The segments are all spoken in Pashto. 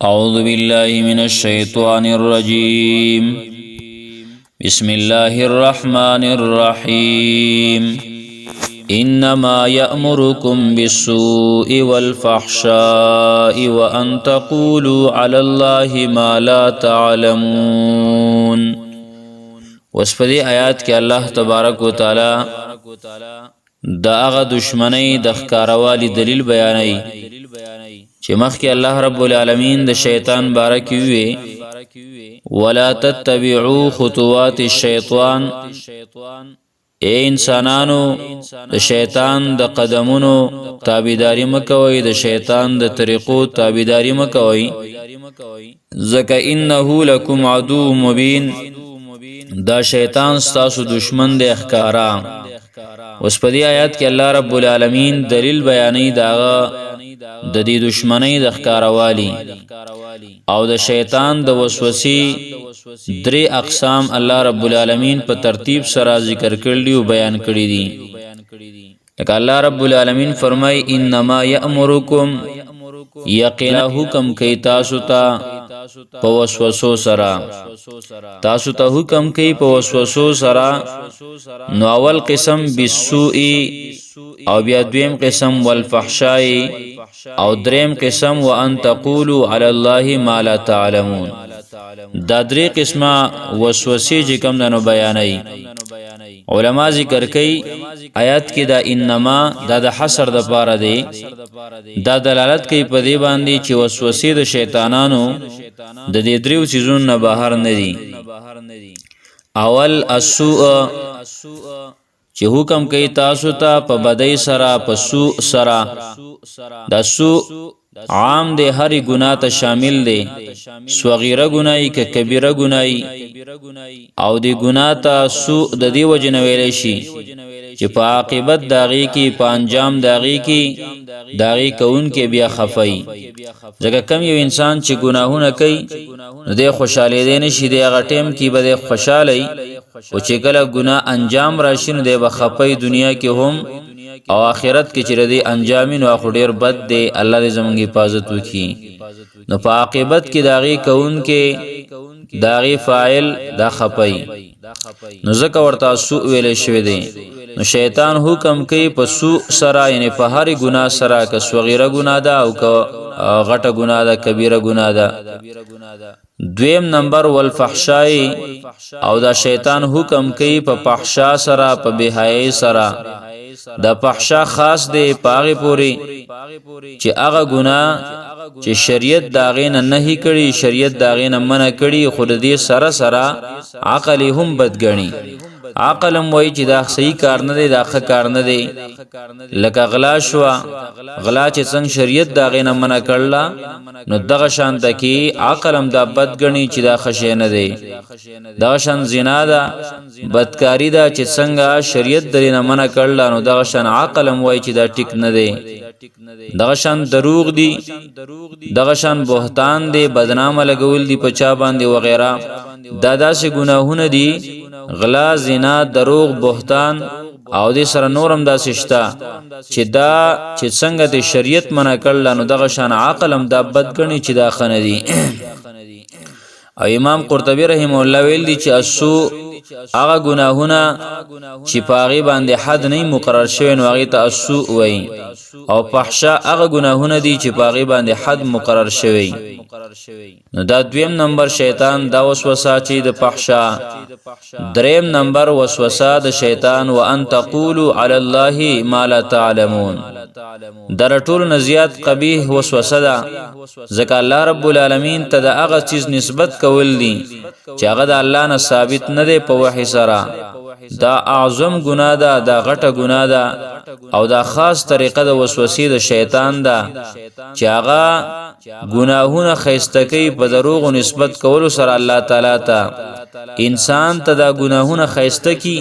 أعوذ بالله من الشيطان الرجيم. بسم الله الرحمن الرحيم. إنما يأمركم بالسوء والفحشاء وأن تقولوا على الله ما لا تعلمون. وسپدی آیات کې الله تبارک وتعالى دا هغه دشمنی د ښکاروالی دلیل بیانوي چې مخکې الله رب العالمین د شیطان باره کې وی ولا تتبعوا خطوات الشیطان، اے انسانانو د شیطان د قدمونو تابعداري مکوئ، د شیطان د طریقو تابعداري مکوئ، ځکه انه لکم عدو مبین، دا شیطان ستاسو دشمن دی ښکارا. اوس په دې آیات کې الله رب العالمین دلیل بیانوي داغه د دې دشمنی د ښکاروالی او د شیطان د وسوسې درې اقسام الله رب العالمین په ترتیب سره ذکر کړلی او بیان کړی دي. لکه الله رب العالمین فرمای انما یأمرکم، یقینا حکم کوي تاسو ته په وسوسو سره، تاسو ته حکم کوي په وسوسو سره. نو اول قسم بالسوء او بیا دویم قسم والفحشاء او دریم قسم وان تقولوا علی الله ما لا تعلمون. دا درې قسمه وسوسې چې کوم دنو بیانوي. علما ذکر کوي آیات کې دا انما دا د حصر د پاره دی، دا دلالت کوي په دې باندې چې وسوسې د شیطانانو د دې دریو چیزونو نه بهر نه دي. اول السوء چې حکم کوي تاسو ته په بدی سره، په سوء سره. دا سوء عام دی، هر گناه ته شامل دی، صغیره گناهی که کبیره گناهی. او دی گناه ته سوء د دې وجه نه ویلی شي چې په عاقبت داغي کې، په انجام داغي کې داغي کون کې بیا خفای. ځکه کم یو انسان چې گناهونه کوي نو دی خوشاله دی نشي، دی هغه ټیم کې به خوشاله او چې کله ګناه انجام راشي نو دی به خپای دنیا کې هم او آخرت کې چې ردی انجام نو خو ډیر بد دی. الله دې زموږ حفاظت وکړي. نو په عاقبت کې داغي کون کې داغي فاعل دا خپای، نو ځکه ورته سوء ویل شوی دی. نو شیطان حکم کوي په سوء سره، یعنی په هر ګناه سره، که صغیره ګناه ده او که غټه ګناه ده، کبیره ګناه ده. دویم نمبر والفحشاء، او دا شیطان حکم کوي په فحشا سره، په بهای سره. دا فحشا خاص دی پاغه پوری چې هغه ګناه چې شریعت داغې نه نهي کړي، شریعت داغې نه منع کړي، خود دې سره سره عقل هم بدګني. عقل هم وایي چې دا صحیح کار نه دی، دا ښه کار نه دی. لکه غلا شو، غلا چې څنګه شریعت داغې نه منع کړله نو دغه شان ته کې عقل هم دا بدګني چې دا ښه شی نه دی. دغه شان زنا ده، بدکاری ده چې څنګه شریعت درې نه منع کړله نو دغه شان عقل هم وایي چې دا ټیک نه دی. دغه شان دروغ دی، دغه شان بهتان دی، بدنامه لګول دی په چا باندې وغیرہ. دا داسې ګناهونه دي، غلا، زنا، دروغ، بهتان او دې سره نورم داسې شته چې دا چې څنګه د شریعت منع کړل نو دغه شان عقل هم دا بدګني چې دا خنه دي. او امام قرطبی رحم الله ویل دي چې السوء هغه گناهونه چې پاغي باندې حد نه مقرر شوی نو هغه ته السوء وایي، او فحشا هغه گناهونه دي چې پاغي باندې حد مقرر شوی. نو دا دویم نمبر شیطان دا وسوسه چې د فحشا. دریم نمبر وسوسه د شیطان وان تقولوا علی الله ما لا تعلمون. در ټول نزیات قبیح وسوسه ده، ځکه الله رب العالمین ته دا هغه چیز نسبت کول دي چې هغه د الله نه ثابت نه دی په وحی سره. دا اعظم گناه ده، دا غټه گناه ده، او دا خاص طریقه د وسوسې د شیطان ده چې هغه گناهونه خیسته کوي په دروغ نسبت کولو سره الله تعالی ته. انسان ته دا گناهونه خیسته کی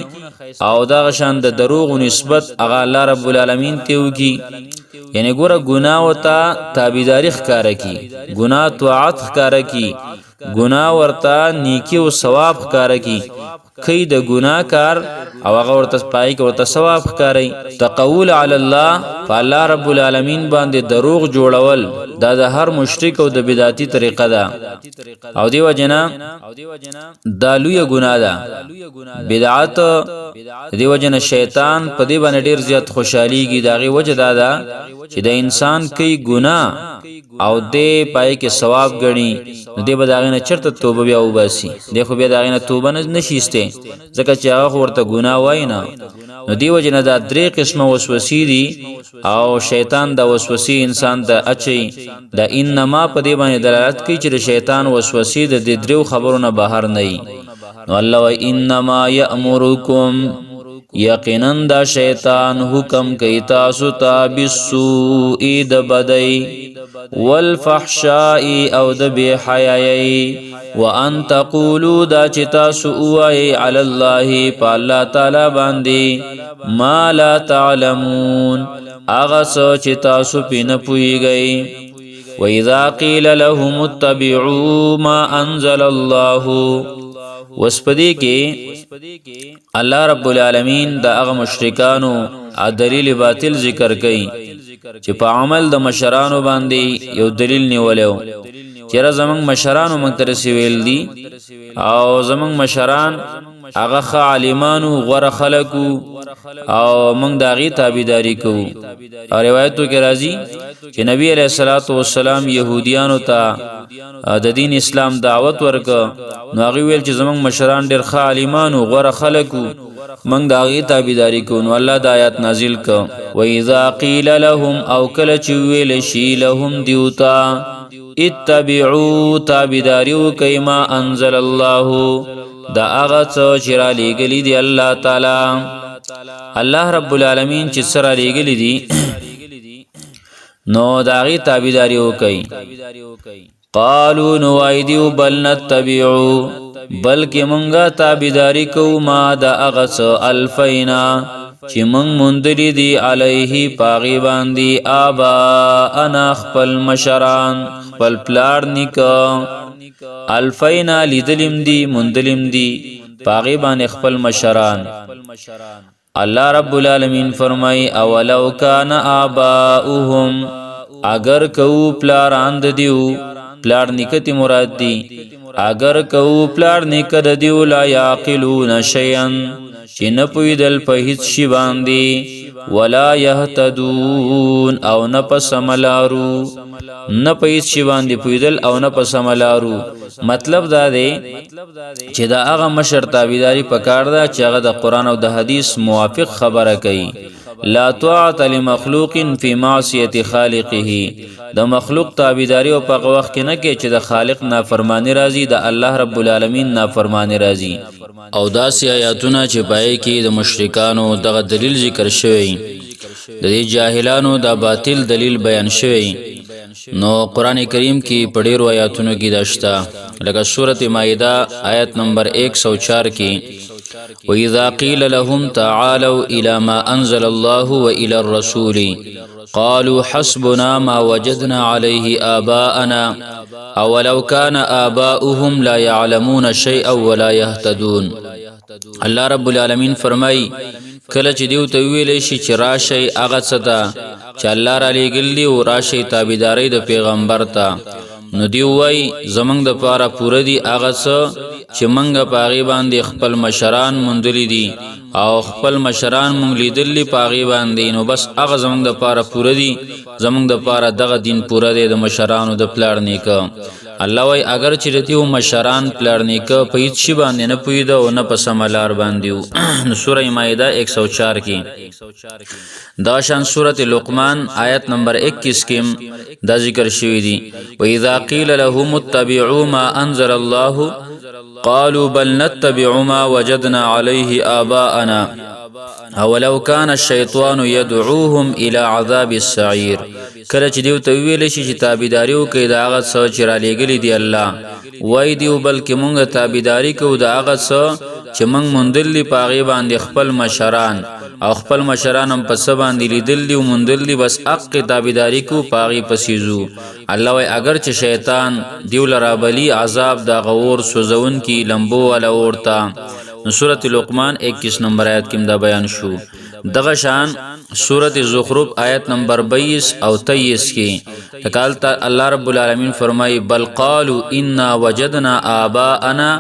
او دا شان د دروغ نسبت هغه الله رب العالمین ته وکي. یعنی ګوره گناه وتا تابعداري ښکارا کی، گناه طاعت ښکارا کی، گناه ورته نیکی او ثواب ښکارا کی. کئی د گناه کار او هغه ورته پای کې ورته ثواب ښکاري. تقول علی الله په الله رب العالمین باندې دروغ جوړول دا د هر مشرک او د بدعتي طریقه ده او دیو جنا دا لوی ګناه ده بدعت دیو جنا شیطان په دې باندې ډیر زیات خوشحاليږي داغه وجه دا ده چې د انسان کوي ګناه او دې پای کې ثواب غني دې به داغه نه چرته توبه بیا وباسي دې خو بیا داغه نه توبه نه نشيسته ځکه چې هغه ورته ګناه وای نه نو دی وجنه دا درې قسمه وسوسې دي او شیطان دا وسوسې انسان ته اچي دا انما په دې باندې دلالت کوي چې شیطان وسوسې د دې درو خبرونه بهر نه وي نو الله و انما یامرکم یقینا دا شیطان حکم کوي تاسو ته بالسوء د بدی والفحشاء او د بحیاي وان تقولوا دا چې تاسو وایي علی الله په الله تعالی باندې ما لا تعلمون اغه چې تاسو پینه پويږئ واذا قيل لهم اتبعوا ما انزل الله وسپدی کې الله رب العالمین دا هغه مشرکانو دلیل باطل ذکر کړي چې په عمل د مشرانو باندې یو دلیل نیولیو چیرې زمنګ مشرانو موږ تر ویل دي او زمنګ مشران هغه عالمانو غره خلقو او موږ داغي تابعداري کوو او روایتو کې راځي چې نبی علیہ الصلوۃ والسلام يهوديانو ته د دین اسلام دعوت ورک نو هغه ویل چې زمنګ مشران ډېر عالمانو غره خلقو موږ داغي تابعداري کوو نو الله د آیات نازل ک و اذا قيل لهم او کله چې ویل شي لهم دیوتا اتبعوا تابعداریو کما انزل الله دا هغه څه چې را لېګلې دی الله تعالی الله رب العالمین چې سره لېګلې دي نو داغي تابعداریو کوي قالوا نوایدیو بل نتبعو بلکې مونږه تابعداري کوو ما دا هغه څه الفینا چې مونږ مندلې دي علیه پاغي باندې آبا انا خپل مشران خپل پلار نیکه الفینا لیدلم دی مندلم دی پاغي باندې خپل مشران الله رب العالمین فرمای اولو کان آباؤهم اگر کو پلاران د دیو پلار نیکتی مراد دی اگر کو پلار نیکد دیو لا یاقلون شیئا چې نه پویدل په هیڅ شی باندې ولا يهتدون او نه پسملارو نه په هیڅ شی باندې پویدل او نه پسملارو مطلب دا دی چې دا هغه مشر تابعداري پکار ده چې هغه د قران او د حدیث موافق خبره کوي لا طاعت لمخلوق فی معصیه خالقه د مخلوق تابعداري او په وخت کې نه کې چې د خالق نافرمانی راځي د الله رب العالمین نافرمانی راځي او داسې آیاتونه چې پای کې د مشرکانو دغه دلیل ذکر شوی د دې جاهلانو د باطل دلیل بیان شوی نو قران کریم کې په ډیرو آیاتونو کې داشتا لکه سورته مائده آیت نمبر 104 کې وَإِذَا قِيلَ لَهُمْ تَعَالَوْا إِلَى مَا أَنزَلَ اللَّهُ وَإِلَى الرَّسُولِ قَالُوا حَسْبُنَا مَا وَجَدْنَا عَلَيْهِ آبَاءَنَا أَوَلَوْ كَانَ آبَاؤُهُمْ لَا يَعْلَمُونَ شَيْئًا وَلَا يَهْتَدُونَ الله رب العالمین فرمای کله چې دیو ته ویلې شي چې راشي هغه صدا چې الله را لېګلی او راشي تابعداري د پیغمبر ته نو دی وای زمنګ د پاره پوره دی هغه څه چې منګه پاغي باندې خپل مشران مندلې دي او خپل مشران مونږ لیدلې پاغي باندې نو بس هغه زمنګ د پاره پوره دی زمنګ د پاره دغه دین پوره دی د مشرانو د پلار نیکه الله وای اگر چې رتیو مشران پلار نیکه په هیڅ شی باندې نه پویده او نه پسملار باندې نو سوره مائده 104 کې دا شان سوره لقمان آیت نمبر 21 کې دا ذکر شوی دی و اذا قيل لهم اتبعوا ما انزل الله قالوا بل نتبع ما وجدنا عليه آباءنا اولو كان الشيطان يدعوهم الى عذاب السعير کله چې دیو ته ویل شي چې تابعداریو کوي دا هغه څه چې را لېګلی دی الله وای دیو بلکې مونږ تابعداري کوو دا هغه څه چې مونږ مندلې پاغي باندې خپل مشران او خپل مشران هم پس باندې لیدل دی مندل دی بس حق تابعداري کو پاغي پسیزو الله وای اگر چې شیطان دیو لرا بلی عذاب دا غور سوزون کی لمبو ولا اورتا سورۃ لقمان 21 نمبر آیت کې دا بیان شو دغه شان سورۃ زخرف آیت نمبر 22 او 23 کې تکالتا الله رب العالمین فرمایي بل قالوا انا وجدنا آباءنا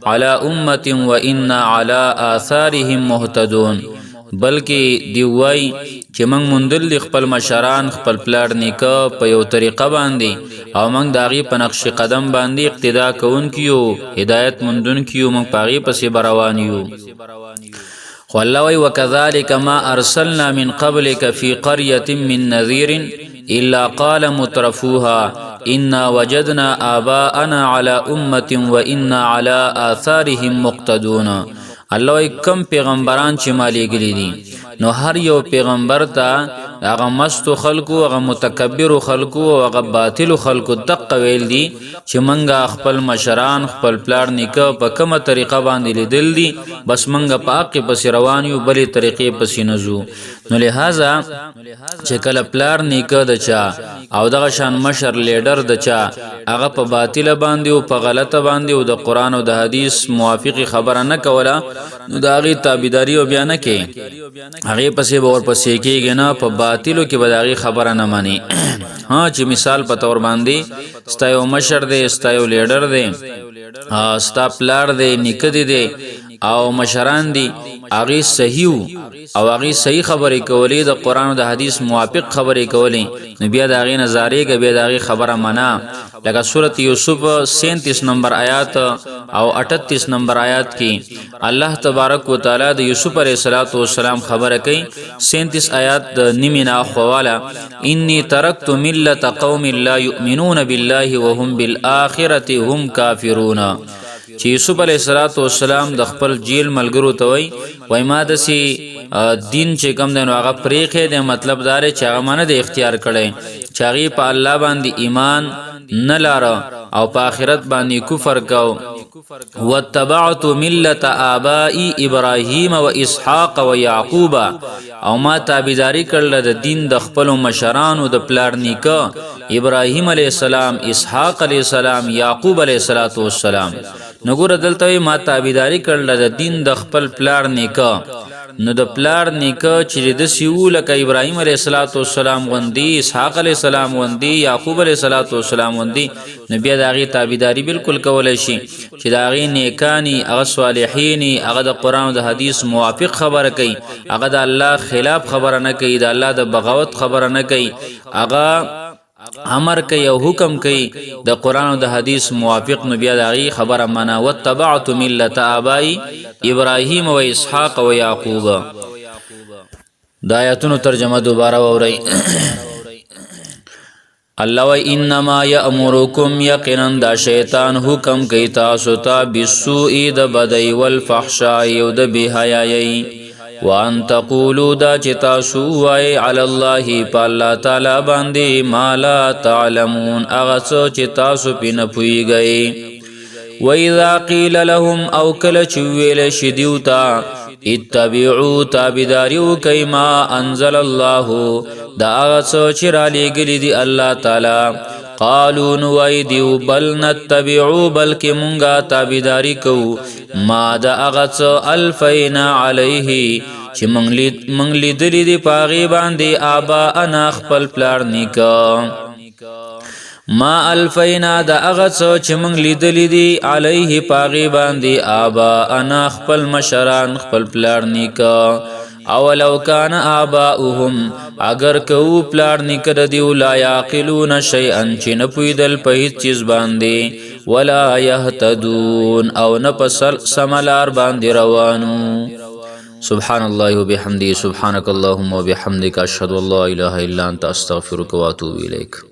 على امه وانا على آثارهم مهتدون بلکې دی وای چې موږ مندل خپل مشران خپل پلار نیکه په یو طریقه باندې او موږ داغي په نقش قدم باندې اقتدا کوونکیو هدایت مندونکیو موږ پاغي پسې روانیو والله وی وكذلك ما ارسلنا من قبلك في قرية من نذير الا قال مترفوها انا وجدنا آباءنا على امه وانا على آثارهم مقتدون الله کم پیغمبران چې مالی گلی دي نو هر یو پیغمبر ته هغه مست خلقو هغه متکبر خلقو هغه باطل خلقو دق ویل دي چې منګه خپل مشران خپل پلار نیکه په کومه طریقه باندې لیدل دي بس منګه پاکه پس روان یو بلې طریقې پس نزو نو لہذا چې کله پلار نیکه د چا او دغه شان مشر لیډر د چا هغه په باطل باندې او په غلطه باندې او د قران او د حدیث موافقی خبره نه کوله نو دا غي تابعداري او بیان کې هغه پسې باور پسې کېږي نه په باطلو کې بداغي خبره نه مانی ها چې مثال په تور باندې ستایو مشر دی ستایو لیډر دی ستا پلار دی نکدي دی او مشران دی هغه صحیح او هغه صحیح خبرې کولې د قران او د حدیث موافق خبرې کولې نو بیا د هغه نظریه کې بیا د هغه خبره معنا لکه سورۃ یوسف 37 نمبر آیات او 38 نمبر آیات کې الله تبارک وتعالى د یوسف علیه السلام خبره کوي 37 آیات د نیمنا خواله انی ترکت ملت قوم لا یؤمنون بالله وهم بالآخرة هم کافرون چې یوسف علیه السلام د خپل جیل ملګرو ته وای ما د سي دین چې کوم دنو هغه پریخه د مطلب دار چې هغه مانه د اختیار کړي چې هغه په الله باندې ایمان نه لاره او په آخرت باندې کفر کو واتبعت ملت آبائی ابراهیم و اسحاق و یعقوب او ما تابعداري کړل د دین د خپل مشرانو د پلار نیکه ابراهیم علیه السلام اسحاق علیه السلام یعقوب علیه السلام نګور دلته ما تابعداري کړل د دین د خپل پلار نیکه نو د پلار نیکه چې د سیول ک ابراهیم علیه السلام غوندي اسحاق علیه السلام غوندي یعقوب علیه السلام غوندي نو بیا دغه تابعداري بالکل کولای شي چې دغه نیکانی هغه صالحین هغه د قران او د حدیث موافق خبره کوي هغه د الله خلاف خبره نه کوي د الله د بغاوت خبره نه کوي هغه امر کوي او حکم کوي د قران او د حدیث موافق نو بیا دغه خبره معنا وتبعت ملت ابای ابراهیم و اسحاق و یعقوب د آیاتونو ترجمه دوباره ووري الله و انما یامرکم یقینا دا شیطان حکم کوي تاسو ته بالسوء د بدی والفحشاء او د بهایي وان تقولوا دا چې تاسو وای علی الله په الله تعالی باندې ما لا تعلمون هغه څه چې تاسو پینه پویږئ و اذا قیل لهم او کله چې ویل شدیوتا اتبعوا تابعداریو کما انزل الله دا هغه څه چې را لېږلي دي الله تعالی قالوا نویدیو بل نتبعو بلکې مونږه تابعداري کوو ما دا هغه څه الفینا علیه چې مونږ لیدلي دي پاغي باندې آبا انا خپل پلار نیکه ما الفینا دا هغه څه چې مونږ لیدلي دي علیه پاغي باندې آبا انا خپل مشران خپل پلار نیکه اولو کان آباؤهم اگر کو پلار نکر دیو لا یاقلون شیئا چې نه پویدل په هیڅ چیز باندې ولا یهتدون او نه په سملار باندې روانو سبحان الله وبحمده سبحانك اللهم وبحمدك اشهد ان لا اله الا انت استغفرك واتوب اليك